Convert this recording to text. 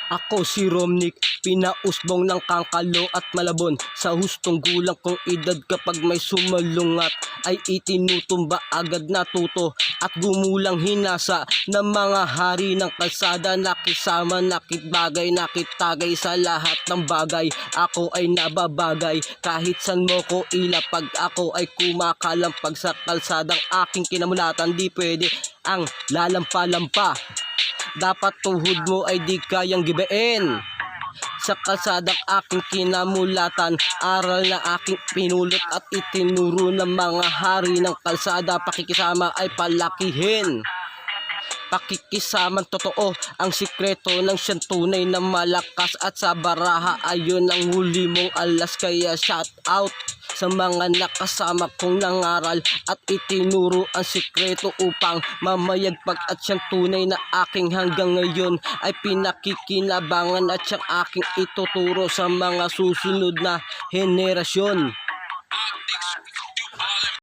Ako si Romnick, pinausbong ng Kangkalo at Malabon. Sa hustong gulang kong edad kapag may sumalungat ay itinutumba agad natuto at gumulang hinasa ng mga hari ng kalsada. Nakisama, nakitbagay, nakitagay sa lahat ng bagay. Ako ay nababagay kahit san mo ko ilapag. Ako ay kumakalampag sa kalsadang aking kinamulatan. Di pwede ang lalampa-lampa, dapat tuhod mo ay di kayang gibain. Sa kalsadang aking kinamulatan, aral na aking pinulot at itinuro ng mga hari ng kalsada. Pakikisama ay palakihin, pakikisamang totoo ang sikreto ng siyang tunay na malakas. At sa baraha ayun ang huli mong alas. Kaya shout out sa mga nakasama kong nangaral at itinuro ang sikreto upang mamayagpag. At siyang tunay na aking hanggang ngayon ay pinakikinabangan at siyang aking ituturo sa mga susunod na henerasyon.